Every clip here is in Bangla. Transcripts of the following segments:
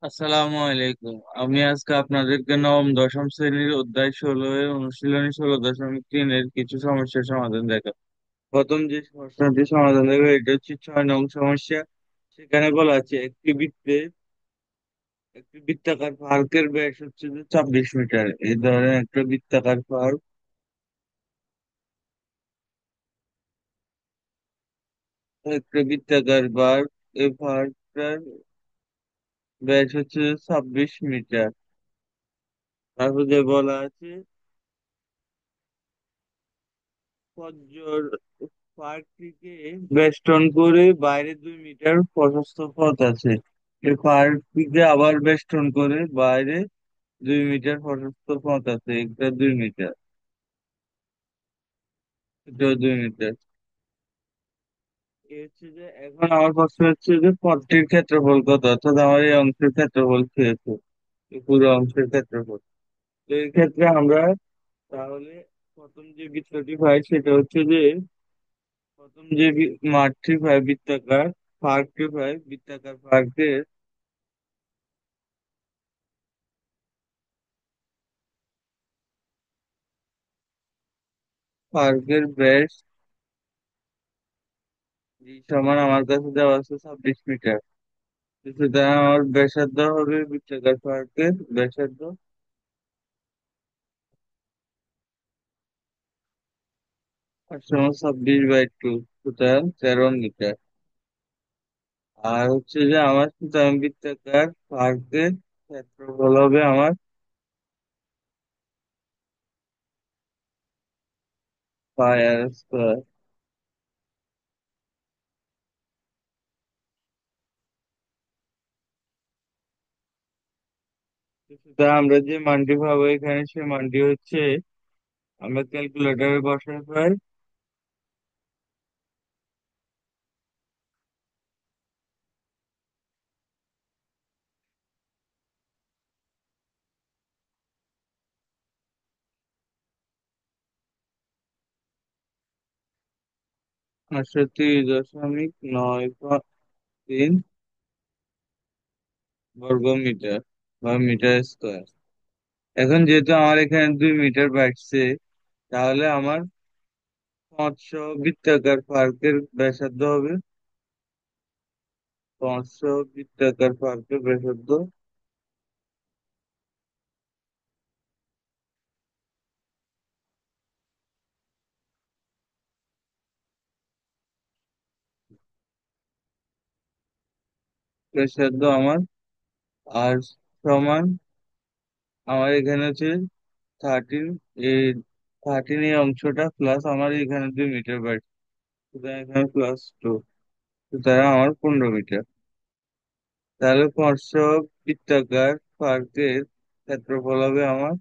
আসসালামু আলাইকুম। আমি আজকে আপনাদেরকে নবম দশম শ্রেণীর অধ্যায় 16 এর অনুশীলনী 16.3 এর কিছু সমস্যার সমাধান দেখাবো। প্রথম যে সমস্যাটি সমাধান দেবে এটা হচ্ছে 6 নং সমস্যা। সেখানে বলা আছে একটি বৃত্তাকার পার্কের ব্যাস হচ্ছে যে 26 মিটার। এই ধরনের একটা বৃত্তাকার পার্ক, এই পার্কটার ব্যাস হচ্ছে যে 26 মিটার। তারপরে বলা আছে পর্যট পার্কটিকে বেষ্টন করে বাইরে 2 মিটার প্রশস্ত পথ আছে। এই পার্কটিকে আবার বেষ্টন করে বাইরে 2 মিটার প্রশস্ত পথ আছে। এটা 2 মিটার, এটাও 2 মিটার। এই হচ্ছে যে এখন আমার প্রশ্ন হচ্ছে যে পথটির ক্ষেত্রফল কত, অর্থাৎ আমার এই অংশের ক্ষেত্রফল কি হচ্ছে, এই পুরো অংশের ক্ষেত্রফল। তো এই ক্ষেত্রে আমরা তাহলে প্রথম যে বৃত্তটি পাই সেটা হচ্ছে যে মাঠটি পাই বৃত্তাকার, পার্কটি পাই বৃত্তাকার পার্কের ব্যাস সমান আমার কাছে দেওয়া আছে 26 মিটার। তো সুতরাং আমার ব্যাসার্ধ হবে বৃত্তাকার পার্কের ব্যাসার্ধ আর সমান 26/2, সুতরাং 13 মিটার। আর হচ্ছে যে আমার সুতরাং বৃত্তাকার পার্কের ক্ষেত্রফল হবে আমার πr²। সুতরাং আমরা যে মানটি পাবো এখানে সে মানটি হচ্ছে, আমরা ক্যালকুলেটরে বসাতে পাই 68.93 বর্গ মিটার বা মিটার স্কোয়ার। এখন যেহেতু আমার এখানে 2 মিটার বাড়ছে, তাহলে আমার 500 বৃত্তাকার পার্কের ব্যাসার্ধ হবে, 500 বৃত্তাকার পার্কের ব্যাসার্ধ আমার আর সমান আমার এখানে হচ্ছে 13, এই 13 এই অংশটা প্লাস আমার এখানে 2 মিটার বাড়ছে, সুতরাং এখানে +2, সুতরাং আমার 15 মিটার। তাহলে 500 বৃত্তাকার পার্কের ক্ষেত্রফল হবে আমার,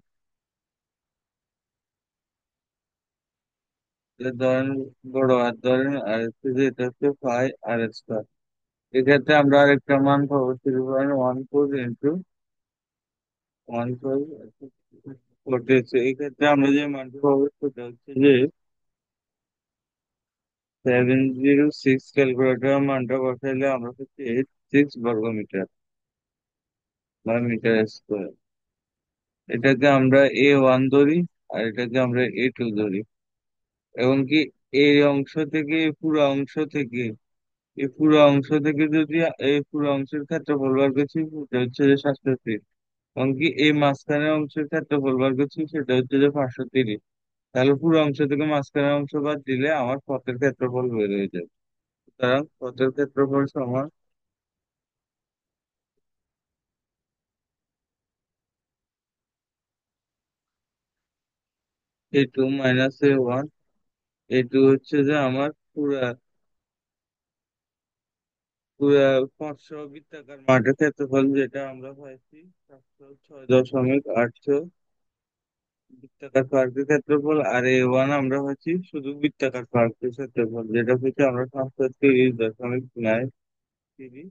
ধরেন বড় হাত ধরেন, আর হচ্ছে যে এটা হচ্ছে 5r²। এক্ষেত্রে আমরা আরেকটা মান পাবো 3.14 এই ক্ষেত্রে আমরা যে মানটি পাবো সেটা হচ্ছে যে 706। ক্যালকুলেটর মানটা বসাইলে আমরা হচ্ছে 86 বর্গ মিটার বা মিটার স্কোয়ার। এটাকে আমরা A1 ধরি আর এটাকে আমরা A2 ধরি। এবং কি এই অংশ থেকে এই পুরো অংশ থেকে যদি এই পুরো অংশের ক্ষেত্রফল বার করছি সেটা হচ্ছে যে 730। এমনকি এই মাঝখানের অংশের ক্ষেত্রফল বার করছি সেটা হচ্ছে যে 530। তাহলে পুরো অংশ থেকে মাঝখানের অংশ বাদ দিলে আমার পথের ক্ষেত্রফল বের হয়ে যায়। সুতরাং পথের ক্ষেত্রফল সমান A2 - A1। A2 হচ্ছে যে আমার পুরা পুরা 500 বৃত্তাকার মাঠের ক্ষেত্রফল, যেটা আমরা পাইছি 706.8 বৃত্তাকার পার্কের ক্ষেত্রফল। আর A1 আমরা পাচ্ছি শুধু বৃত্তাকার পার্কের ক্ষেত্রফল, যেটা হচ্ছে আমরা 530.93।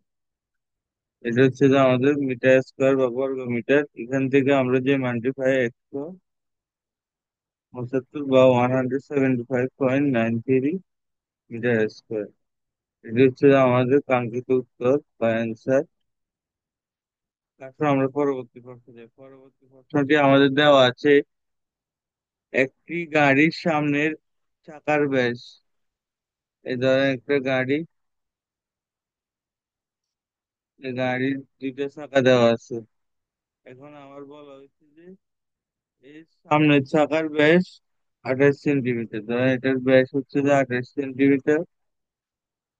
এটা হচ্ছে যে আমাদের মিটার স্কোয়ার বা বর্গ মিটার। এখান থেকে আমরা যে মানটি পাই 175 বা 175.93 মিটার স্কোয়ার। এটা হচ্ছে যে আমাদের কাঙ্ক্ষিত উত্তর বা অ্যান্সার। তারপর আমরা পরবর্তী প্রশ্নে যাই। পরবর্তী প্রশ্নটি আমাদের দেওয়া আছে, একটি গাড়ির সামনের চাকার ব্যাস, এই ধরনের একটা গাড়ি, এই গাড়ির দুইটা চাকা দেওয়া আছে। এখন আমার বলা হয়েছে যে এই সামনের চাকার ব্যাস 28 সেন্টিমিটার, ধরেন এটার ব্যাস হচ্ছে যে 28 সেন্টিমিটার।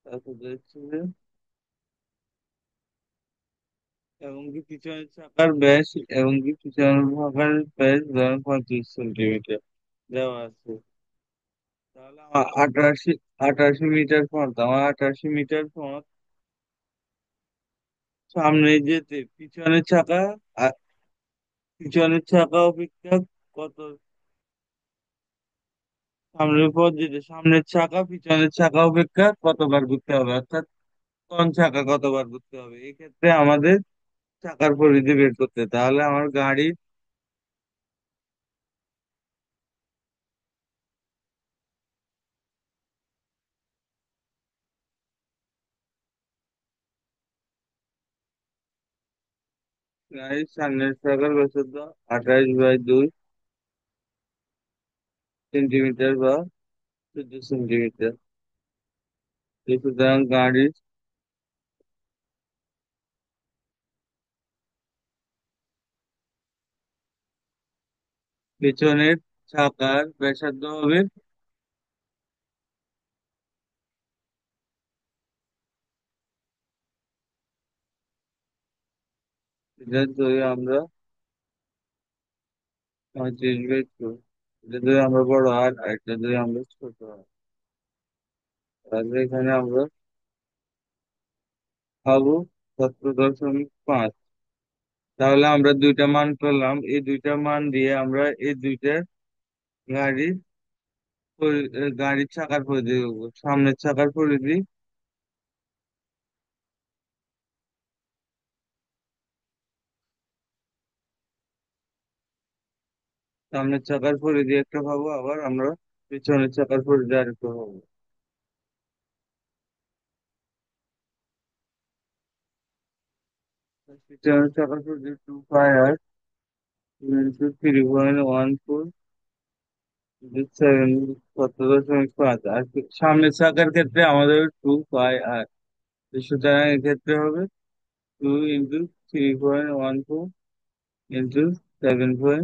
তারপর হচ্ছে যে এবং কি পিছনের চাকার ব্যাস, এবং কি পিছনের চাকার ব্যাস ধরেন 35 সেন্টিমিটার দেওয়া আছে। তাহলে আমার 88 মিটার পথ, আমার 88 মিটার পথ সামনে যেতে পিছনের চাকা অপেক্ষা কত, সামনের পথ যেতে সামনের চাকা পিছনের চাকা অপেক্ষা কতবার ঘুরতে হবে, অর্থাৎ কোন চাকা কতবার ঘুরতে হবে এই ক্ষেত্রে আমাদের চাকার পরিধি বের করতে। তাহলে আমার গাড়ির সামনের চাকার ব্যাসার্ধ 28/2 সেন্টিমিটার বা 14 সেন্টিমিটার। সুতরাং গাড়ির পেছনের চাকার ব্যাসার্ধ হবে, এটা ধরে আমরা 35/2, এটা ধরে আমরা বড় আর একটা ধরে আমরা ছোট হয়, তাহলে এখানে আমরা পাবো 17.5। তাহলে আমরা দুইটা মান পেলাম, এই দুইটা মান দিয়ে আমরা এই দুইটা গাড়ির গাড়ির চাকার পরিধি করবো। সামনের চাকার পরিধি, সামনের চাকার পরিধি একটা পাবো, আবার আমরা পিছনের চাকার পরিধি আরেকটা পাবো। পিছনের চাকার পরিধি 2 পাই আর 3.14, 17.5। আর সামনের চাকার ক্ষেত্রে আমাদের 2 পাই আর, সুতরাং এক্ষেত্রে হবে 2 × 3.14 × 7,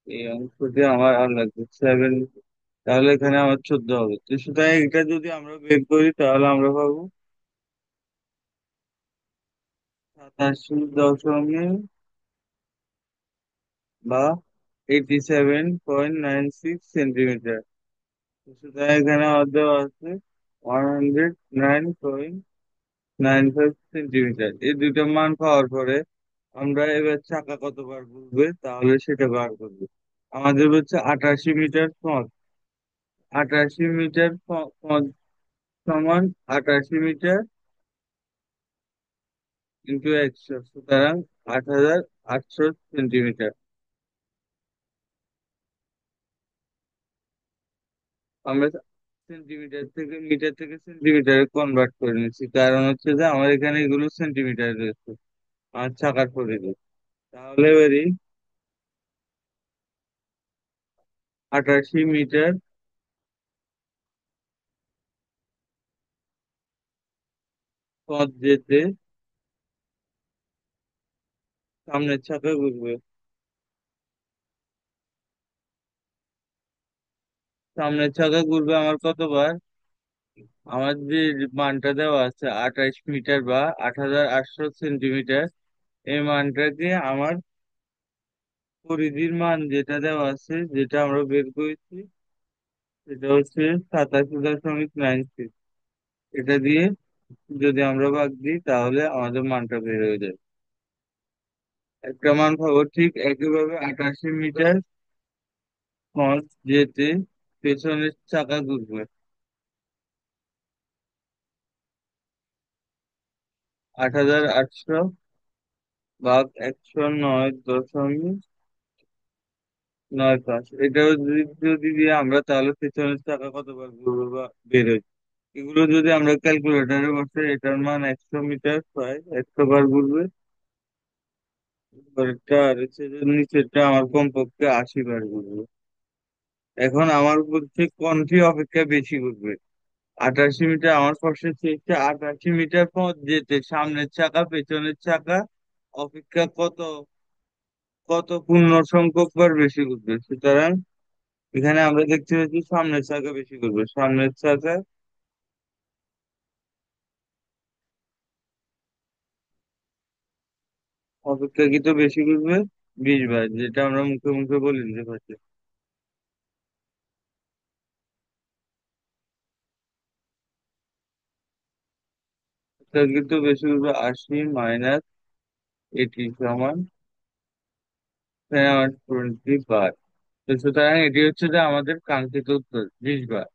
এই অঙ্কটি আমার আর লাগবে 7। তাহলে এখানে আমার 14 হবে। তো সুতরাং এটা যদি আমরা বের করি তাহলে আমরা পাবো 87 বা 87.96 সেন্টিমিটার। সুতরাং এখানে আমার দেওয়া আছে 109.95 সেন্টিমিটার। এই দুটো মান পাওয়ার পরে আমরা এবার চাকা কতবার ঘুরবে তাহলে সেটা বার করবো। আমাদের হচ্ছে 88 মিটার পথ, 88 মিটার পথ সমান 88 মিটার ইন্টু 100, সুতরাং 8800 সেন্টিমিটার। আমরা মিটার থেকে সেন্টিমিটারে কনভার্ট করে নিচ্ছি, কারণ হচ্ছে যে আমার এখানে এগুলো সেন্টিমিটার রয়েছে আমার চাকার পরিধি। তাহলে এবারই 88 মিটার পথ যেতে সামনের চাকা ঘুরবে, সামনের চাকা ঘুরবে আমার কতবার, আমার যে মানটা দেওয়া আছে 28 মিটার বা 8800 সেন্টিমিটার, এই মানটাকে আমার পরিধির মান যেটা দেওয়া আছে, যেটা আমরা বের করেছি, সেটা হচ্ছে 87.96। এটা দিয়ে যদি আমরা ভাগ দিই তাহলে আমাদের মানটা বের হয়ে যায়। একটা মান পাবো। ঠিক একইভাবে 88 মিটার পথ যেতে পেছনের চাকা ঘুরবে, 8800 ভাগ 109.95, এটাও যদি যদি দিয়ে আমরা তাহলে পেছনের চাকা কতবার ঘুরবে বা বের হয়। এগুলো যদি আমরা ক্যালকুলেটরে বসে এটার মান 100 মিটার পাই, 100 বার ঘুরবে। পরেরটা আর হচ্ছে যে নিচেরটা আমার কমপক্ষে 80 বার ঘুরবে। এখন আমার বলছে কোনটি অপেক্ষা বেশি ঘুরবে। 88 মিটার, আমার প্রশ্ন হচ্ছে 88 মিটার পথ যেতে সামনের চাকা পেছনের চাকা অপেক্ষা কত কত পূর্ণ সংখ্যক বার বেশি ঘুরবে। সুতরাং এখানে আমরা দেখতে পাচ্ছি সামনের চাকা বেশি ঘুরবে, সামনের চাকা অপেক্ষাকৃত বেশি ঘুরবে 20 বার, যেটা আমরা মুখে মুখে বলে দিতে পারছি। অপেক্ষাকৃত বেশি ঘুরবে 80 - 80 সমান 20 বার। তো সুতরাং এটি হচ্ছে যে আমাদের কাঙ্ক্ষিত উত্তর 20 বার।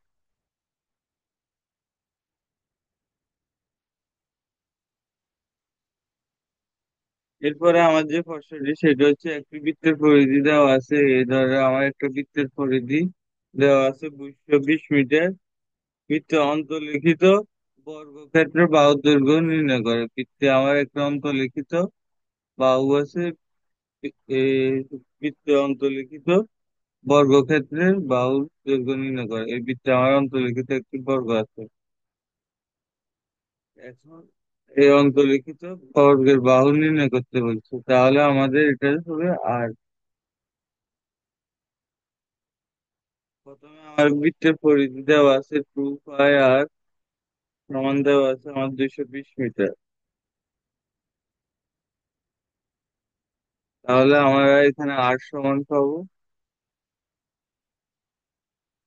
এরপরে আমার যে প্রশ্নটি সেটা হচ্ছে একটি বৃত্তের পরিধি দেওয়া আছে। এই ধরো আমার একটা বৃত্তের পরিধি দেওয়া আছে 220 মিটার। বৃত্তে অন্তর্লিখিত বর্গক্ষেত্রে বাহুর দৈর্ঘ্য নির্ণয় করে। বৃত্তে আমার একটা অন্তর্লিখিত বাহু আছে। এ বৃত্তে অন্তর্লিখিত বর্গক্ষেত্রের বাহুর দৈর্ঘ্য নির্ণয় করে। এই বৃত্তে আমার অন্তর্লিখিত একটি বর্গ আছে। এখন এই অন্তর্লিখিত বর্গের বাহু নির্ণয় করতে বলছে, তাহলে আমাদের এটা হবে আর। প্রথমে আমার বৃত্তের পরিধি দেওয়া আছে 2 পাই আর, সমান দেওয়া আছে আমার 220 মিটার। তাহলে আমরা এখানে আর সমান পাবো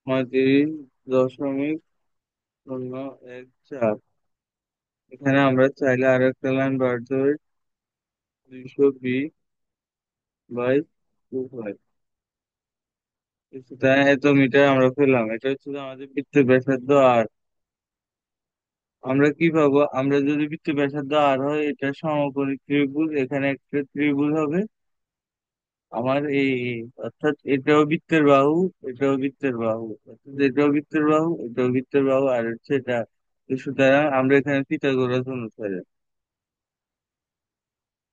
35.04। এখানে আমরা চাইলে আরো একটা লাইন বাড়তে পারি, 220/2। তাই এত মিটার আমরা পেলাম। এটা হচ্ছে যে আমাদের বৃত্তের ব্যাসার্ধ আর। আমরা কি পাবো, আমরা যদি বৃত্তের ব্যাসার্ধ আর হয় এটা সমকোণী ত্রিভুজ, এখানে একটা ত্রিভুজ হবে আমার অর্থাৎ এটাও বৃত্তের বাহু, এটাও বৃত্তের বাহু, অর্থাৎ এটাও বৃত্তের বাহু, এটাও বৃত্তের বাহু, আর হচ্ছে এটা। তো সুতরাং আমরা এখানে পিথাগোরাস অনুসারে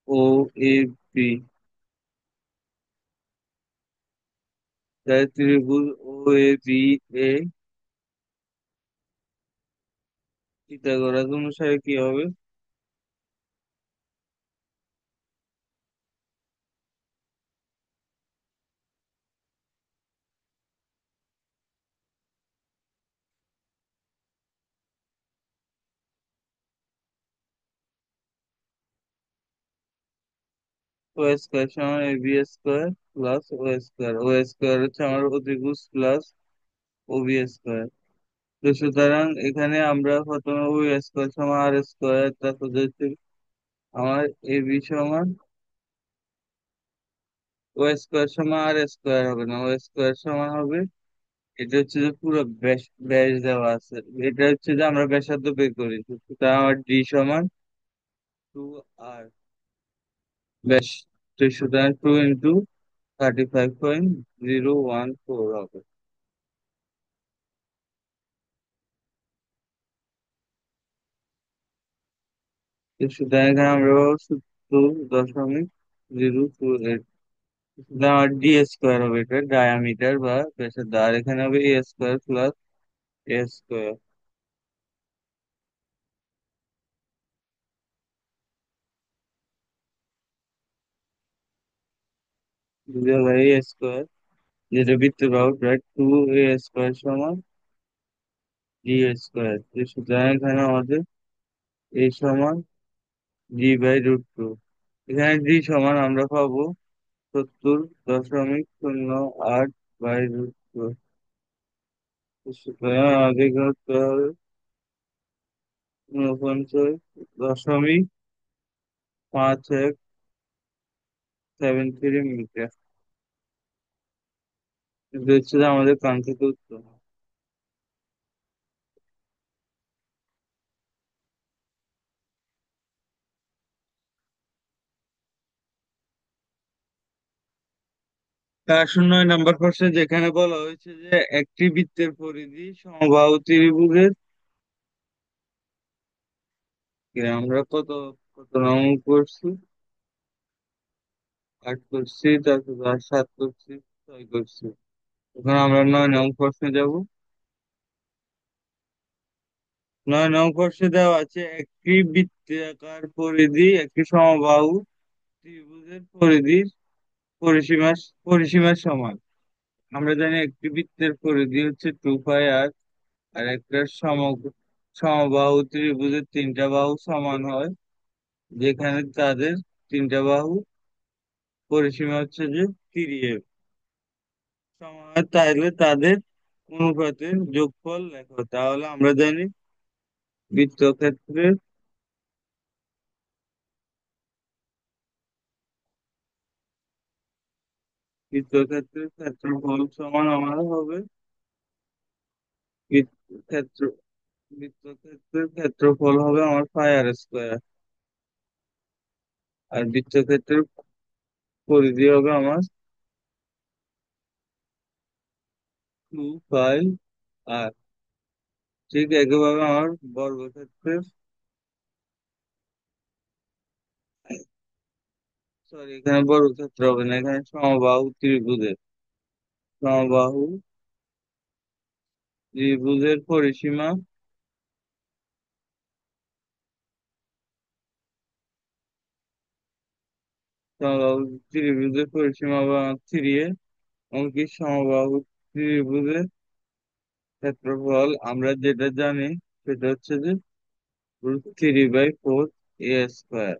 ও এ বি, তাই ত্রিভুজ ও এ বি এ পিথাগোরাস অনুসারে কি হবে, ও স্কোয়ার সমান A B square plus O square. O square হচ্ছে আমার অতিভুজ প্লাস ও বি স্কোয়ার। তো সুতরাং এখানে আমরা প্রথমে ও স্কোয়ার সমান আর স্কোয়ার, তারপর হচ্ছে আমার এ বি সমান ও স্কোয়ার সমান আর স্কোয়ার হবে না, ও স্কোয়ার সমান হবে, এটা হচ্ছে যে পুরো ব্যাস ব্যাস দেওয়া আছে। এটা হচ্ছে যে আমরা ব্যাসার্ধ বের করেছি, তা আমার ডি সমান 2 আর ব্যাস। তো সুতরাং 2 × 35.014 হবে। তো সুতরাং এখানে আমরা পাবো 70.028। সুতরাং আমার ডি স্কোয়ার হবে, এটা ডায়ামিটার বা ব্যাসার্ধ, আর এখানে হবে a square plus a square divide by a square, যেটা বৃত্তের বাহু, প্রায় 2a² সমান ডি স্কোয়ার। সুতরাং এখানে আমাদের এ সমান d/√2। এখানে ডি সমান আমরা পাবো 70.08/√2। সুতরাং আমাদের করতে হবে 49.5173 মিটার। এটা হচ্ছে যে আমাদের কাঙ্ক্ষিত উত্তর। তার 9 নম্বর প্রশ্নে যেখানে বলা হয়েছে যে একটি বৃত্তের পরিধি সমবাহু ত্রিভুজের আমরা কত কত নং করছি? 8 করছি, তারপর আর 7 করছি, 6 করছি। এখন আমরা 9 নং প্রশ্নে যাব। 9 নং প্রশ্নে দেওয়া আছে একটি বৃত্তাকার পরিধি একটি সমবাহু ত্রিভুজের পরিধির পরিসীমার পরিসীমার সমান। আমরা জানি একটি বৃত্তের পরিধি হচ্ছে 2 পাই আর, আর একটা সমবাহু ত্রিভুজের তিনটা বাহু সমান হয়, যেখানে তাদের তিনটা বাহু পরিসীমা হচ্ছে যে 3a সমান হয়, তাহলে তাদের অনুপাতের যোগফল লেখো। তাহলে আমরা জানি বৃত্তক্ষেত্রের বৃত্তক্ষেত্রের ক্ষেত্রফল সমান আমার হবে ক্ষেত্র বৃত্তক্ষেত্রের ক্ষেত্রফল হবে আমার পাই আর স্কোয়ার, আর বৃত্তক্ষেত্রের পরিধি হবে আমার 2 পাই আর। ঠিক একইভাবে আমার বর্গক্ষেত্রের, সরি এখানে বর্গক্ষেত্র হবে না, এখানে সমবাহু ত্রিভুজের, সমবাহু ত্রিভুজের পরিসীমা, সমবাহু ত্রিভুজের পরিসীমা হবে আমার 3a। অঙ্কি সমবাহু ত্রিভুজের ক্ষেত্রফল আমরা যেটা জানি সেটা হচ্ছে যে √3/4a²।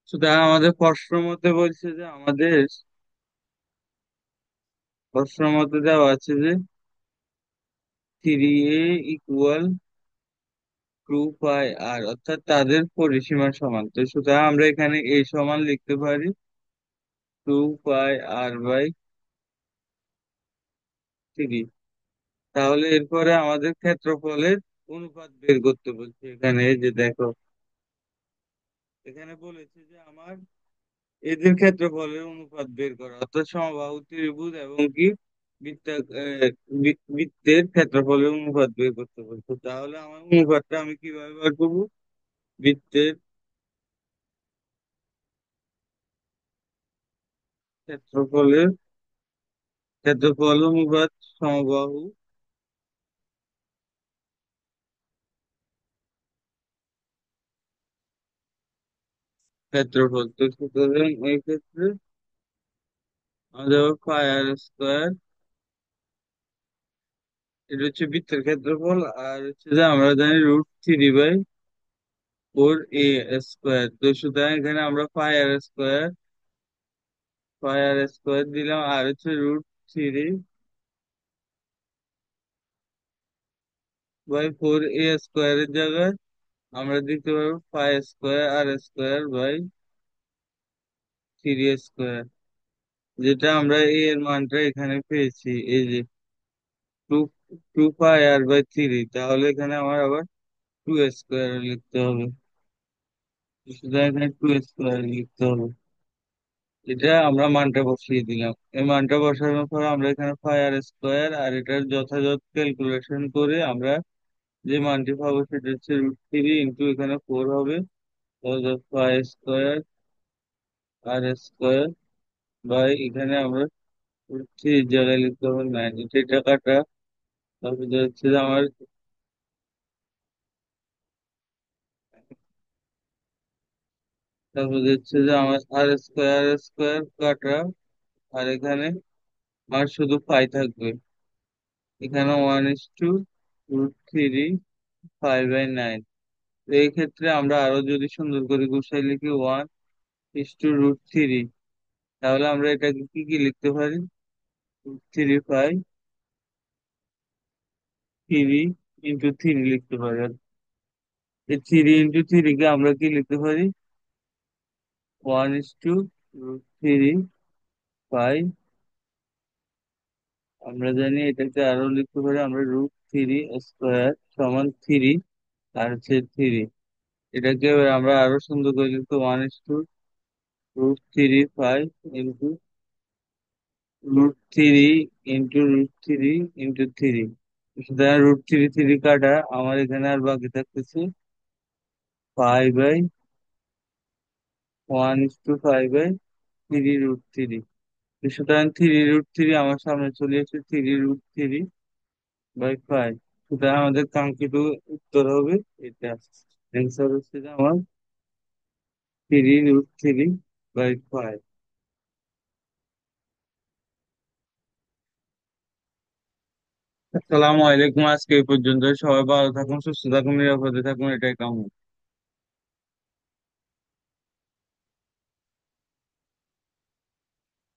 সুতরাং আমাদের প্রশ্ন মতে বলছে যে আমাদের প্রশ্ন মতে দেওয়া আছে যে 3a = 2 পাই আর, অর্থাৎ তাদের পরিসীমার সমান। তো সুতরাং আমরা এখানে a সমান লিখতে পারি 2 পাই আর/3। তাহলে এরপরে আমাদের ক্ষেত্রফলের অনুপাত বের করতে বলছে। এখানে এই যে দেখো, এখানে বলেছে যে আমার এদের ক্ষেত্রফলের অনুপাত বের করা, অর্থাৎ সমবাহু ত্রিভুজ এবং কি বৃত্তা বৃত্তের ক্ষেত্রফলের অনুপাত বের করতে বলছে। তাহলে আমার অনুপাতটা আমি কিভাবে বার করবো? বৃত্তের ক্ষেত্রফলের ক্ষেত্রফল অনুপাত সমবাহু ক্ষেত্রফল। তো সুতরাং এই ক্ষেত্রে আমাদের পাই আর², এটা হচ্ছে বৃত্তের ক্ষেত্রফল, আর হচ্ছে যে আমরা জানি √3/4a²। তো সুতরাং এখানে আমরা পাই আর স্কোয়ার দিলাম, আর হচ্ছে √3/4a² জায়গায় আমরা দিতে পারবো পাই² আর/3a², যেটা আমরা এর মানটা এখানে পেয়েছি, এই যে টু 2 পাই আর/3। তাহলে এখানে আমার আবার 2 স্কোয়ার লিখতে হবে, সুতরাং এখানে 2 স্কোয়ার লিখতে হবে। এটা আমরা মানটা বসিয়ে দিলাম। এই মানটা বসানোর পর আমরা এখানে পাই আর² আর এটার যথাযথ ক্যালকুলেশন করে আমরা যে মানটি পাবো সেটা হচ্ছে √3 এখানে 4 হবে, পাই² আর² বাই এখানে আমরা √3 জায়গায় লিখতে হবে 9। এটা কাটা, তারপর যে হচ্ছে যে আমার, তারপর যে হচ্ছে যে আমার আর স্কোয়ার কাটা, আর এখানে আর শুধু পাই থাকবে। এখানে 1:√3 5/9। এই ক্ষেত্রে আমরা আরো যদি সুন্দর করে গুছাই লিখি 1:√3, তাহলে আমরা এটাকে কি কি লিখতে পারি? √3/3 লিখতে পারি। আর এই 3 × 3 কে আমরা কি লিখতে পারি? 1:√3 পাই। আমরা জানি এটাকে আরো লিখতে পারি আমরা √3² সমান 3, আর হচ্ছে 3। এটাকে আমরা আরো সুন্দর করে লিখতে 1:√3 পাই ইন্টু √3 × √3 × 3। সুতরাং √3 কাটা, আমার এখানে আর বাকি থাকতেছে 5/1:5/3√3। সুতরাং 3√3 আমার সামনে চলে এসেছে, 3√3/5। সুতরাং আমাদের কাঙ্ক্ষিত উত্তর হবে এটা। অ্যান্সার হচ্ছে যে আমার 3√3/5। আসসালামু আলাইকুম, আজকে এই পর্যন্ত। সবাই ভালো থাকুন, সুস্থ থাকুন, নিরাপদে থাকুন, এটাই কাম্য।